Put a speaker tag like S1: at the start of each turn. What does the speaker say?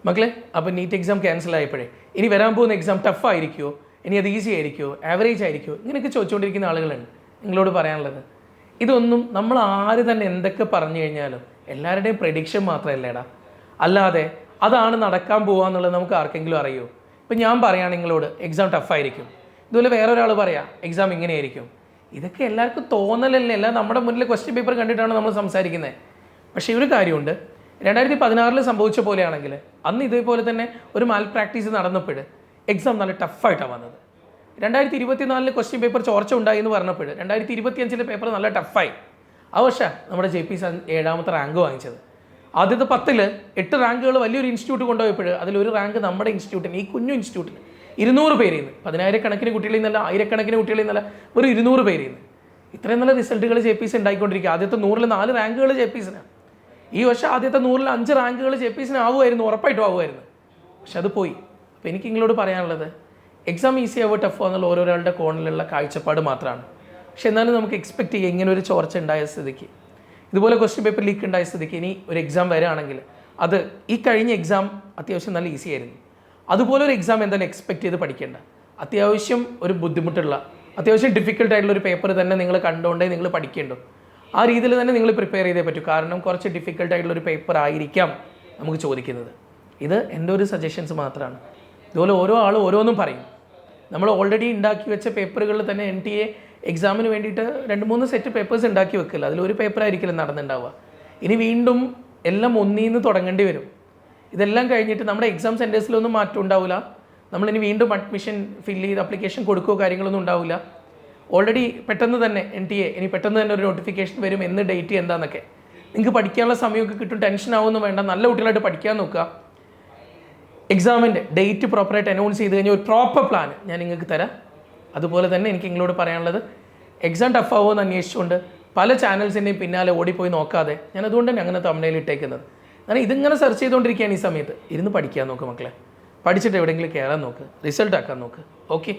S1: മക്കളെ, അപ്പോൾ NEET exam cancel ആയപ്പോഴേ ഇനി വരാൻ പോകുന്ന എക്സാം ടഫ് ആയിരിക്കുമോ, ഇനി അത് ഈസി ആയിരിക്കുമോ, ആവറേജ് ആയിരിക്കുമോ, ഇങ്ങനെയൊക്കെ ചോദിച്ചുകൊണ്ടിരിക്കുന്ന ആളുകളുണ്ട്. നിങ്ങളോട് പറയാനുള്ളത്, ഇതൊന്നും നമ്മൾ ആര് തന്നെ എന്തൊക്കെ പറഞ്ഞു കഴിഞ്ഞാലും എല്ലാവരുടെയും പ്രഡിക്ഷൻ മാത്രമല്ലേടാ. അല്ലാതെ അതാണ് നടക്കാൻ പോകുക എന്നുള്ളത് നമുക്ക് ആർക്കെങ്കിലും അറിയുമോ? ഇപ്പം ഞാൻ പറയുകയാണ് നിങ്ങളോട് എക്സാം ടഫായിരിക്കും, ഇതുപോലെ വേറൊരാൾ പറയാം എക്സാം ഇങ്ങനെയായിരിക്കും. ഇതൊക്കെ എല്ലാവർക്കും തോന്നലല്ലേ, അല്ല നമ്മുടെ മുന്നിൽ ക്വസ്റ്റ്യൻ പേപ്പർ കണ്ടിട്ടാണ് നമ്മൾ സംസാരിക്കുന്നത്. പക്ഷേ ഒരു കാര്യമുണ്ട്, 2016 സംഭവിച്ച പോലെയാണെങ്കിൽ അന്ന് ഇതേപോലെ തന്നെ ഒരു മാൽ പ്രാക്ടീസ് നടന്നപ്പോൾ എക്സാം നല്ല ടഫായിട്ടാണ് വന്നത്. 2024 ക്വസ്റ്റ്യൻ പേപ്പർ ചോർച്ച ഉണ്ടായി എന്ന് പറഞ്ഞപ്പോൾ 2025 പേപ്പർ നല്ല ടഫായി. ആ വർഷം നമ്മുടെ JP സർ 7ാമത്തെ റാങ്ക് വാങ്ങിച്ചത്. ആദ്യത്തെ 10ൽ 8 റാങ്കുകൾ വലിയൊരു ഇൻസ്റ്റിറ്റ്യൂട്ട് കൊണ്ടുപോയപ്പോൾ അതിലൊരു റാങ്ക് നമ്മുടെ ഇൻസ്റ്റിറ്റ്യൂട്ടിന്, ഈ കുഞ്ഞു ഇൻസ്റ്റിറ്റ്യൂട്ടിന് 200 പേരിൽ നിന്ന്, 10,000 കുട്ടികളിൽ നിന്നല്ല, 1000 കുട്ടികളിൽ നിന്നല്ല, ഒരു 200 പേരിൽ നിന്ന് ഇത്രയും നല്ല റിസൾട്ടുകൾ JP ഉണ്ടായിക്കൊണ്ടിരിക്കുക. ആദ്യത്തെ 100ൽ 4 റാങ്കുകൾ JP. ഈ വർഷം ആദ്യത്തെ 100ൽ 5 റാങ്കുകൾ JP ആവുമായിരുന്നു, ഉറപ്പായിട്ടും ആവുമായിരുന്നു. പക്ഷെ അത് പോയി. അപ്പോൾ എനിക്ക് നിങ്ങളോട് പറയാനുള്ളത്, എക്സാം ഈസി ആവോ ടഫോ എന്നുള്ള ഓരോരാളുടെ കോണിലുള്ള കാഴ്ചപ്പാട് മാത്രമാണ്. പക്ഷെ എന്നാലും നമുക്ക് എക്സ്പെക്ട് ചെയ്യുക, ഇങ്ങനെ ഒരു ചോർച്ച ഉണ്ടായ സ്ഥിതിക്ക്, ഇതുപോലെ ക്വസ്റ്റ്യൻ പേപ്പർ ലീക്ക് ഉണ്ടായ സ്ഥിതിക്ക് ഇനി ഒരു എക്സാം വരികയാണെങ്കിൽ അത് ഈ കഴിഞ്ഞ എക്സാം അത്യാവശ്യം നല്ല ഈസി ആയിരുന്നു. അതുപോലെ ഒരു എക്സാം എന്തായാലും എക്സ്പെക്ട് ചെയ്ത് പഠിക്കേണ്ട. അത്യാവശ്യം ഒരു ബുദ്ധിമുട്ടുള്ള, അത്യാവശ്യം ഡിഫിക്കൽട്ടായിട്ടുള്ള ഒരു പേപ്പർ തന്നെ നിങ്ങൾ കണ്ടുകൊണ്ടേ നിങ്ങൾ പഠിക്കേണ്ടു. ആ രീതിയിൽ തന്നെ നിങ്ങൾ പ്രിപ്പയർ ചെയ്തേ പറ്റൂ. കാരണം കുറച്ച് ഡിഫിക്കൽട്ടായിട്ടുള്ള ഒരു പേപ്പർ ആയിരിക്കാം നമുക്ക് ചോദിക്കുന്നത്. ഇത് എൻ്റെ ഒരു സജഷൻസ് മാത്രമാണ്. ഇതുപോലെ ഓരോ ആളും ഓരോന്നും പറയും. നമ്മൾ ഓൾറെഡി ഉണ്ടാക്കി വെച്ച പേപ്പറുകളിൽ തന്നെ NTA എക്സാമിന് വേണ്ടിയിട്ട് 2-3 സെറ്റ് പേപ്പേഴ്സ് ഉണ്ടാക്കി വെക്കില്ല. അതിലൊരു പേപ്പർ ആയിരിക്കില്ല നടന്നുണ്ടാവുക. ഇനി വീണ്ടും എല്ലാം ഒന്നീന്ന് തുടങ്ങേണ്ടി വരും. ഇതെല്ലാം കഴിഞ്ഞിട്ട് നമ്മുടെ എക്സാം സെൻറ്റേഴ്സിലൊന്നും മാറ്റം ഉണ്ടാവില്ല. നമ്മളിനി വീണ്ടും അഡ്മിഷൻ ഫില്ല് ചെയ്ത് ആപ്ലിക്കേഷൻ കൊടുക്കുകയോ കാര്യങ്ങളൊന്നും ഉണ്ടാവില്ല. ഓൾറെഡി പെട്ടെന്ന് തന്നെ NTA ഇനി പെട്ടെന്ന് തന്നെ ഒരു നോട്ടിഫിക്കേഷൻ വരും, എന്ന് ഡേറ്റ് എന്താണെന്നൊക്കെ. നിങ്ങൾക്ക് പഠിക്കാനുള്ള സമയമൊക്കെ കിട്ടും, ടെൻഷൻ ആവുമെന്ന് വേണ്ട. നല്ല കുട്ടികളായിട്ട് പഠിക്കാൻ നോക്കുക. എക്സാമിൻ്റെ ഡേറ്റ് പ്രോപ്പറായിട്ട് അനൗൺസ് ചെയ്ത് കഴിഞ്ഞാൽ ഒരു പ്രോപ്പർ പ്ലാൻ ഞാൻ നിങ്ങൾക്ക് തരാം. അതുപോലെ തന്നെ എനിക്ക് നിങ്ങളോട് പറയാനുള്ളത്, എക്സാം ടഫ് ആവുമോ എന്ന് അന്വേഷിച്ചുകൊണ്ട് പല ചാനൽസിൻ്റെയും പിന്നാലെ ഓടിപ്പോയി നോക്കാതെ, ഞാൻ അതുകൊണ്ട് തന്നെ അങ്ങനെ തമിഴിൽ ഇട്ടേക്കുന്നത്. കാരണം ഇതിങ്ങനെ സെർച്ച് ചെയ്തുകൊണ്ടിരിക്കുകയാണ് ഈ സമയത്ത്. ഇരുന്ന് പഠിക്കാൻ നോക്ക് മക്കളെ. പഠിച്ചിട്ട് എവിടെയെങ്കിലും കയറാൻ നോക്ക്, റിസൾട്ട് ആക്കാൻ നോക്ക്. ഓക്കെ.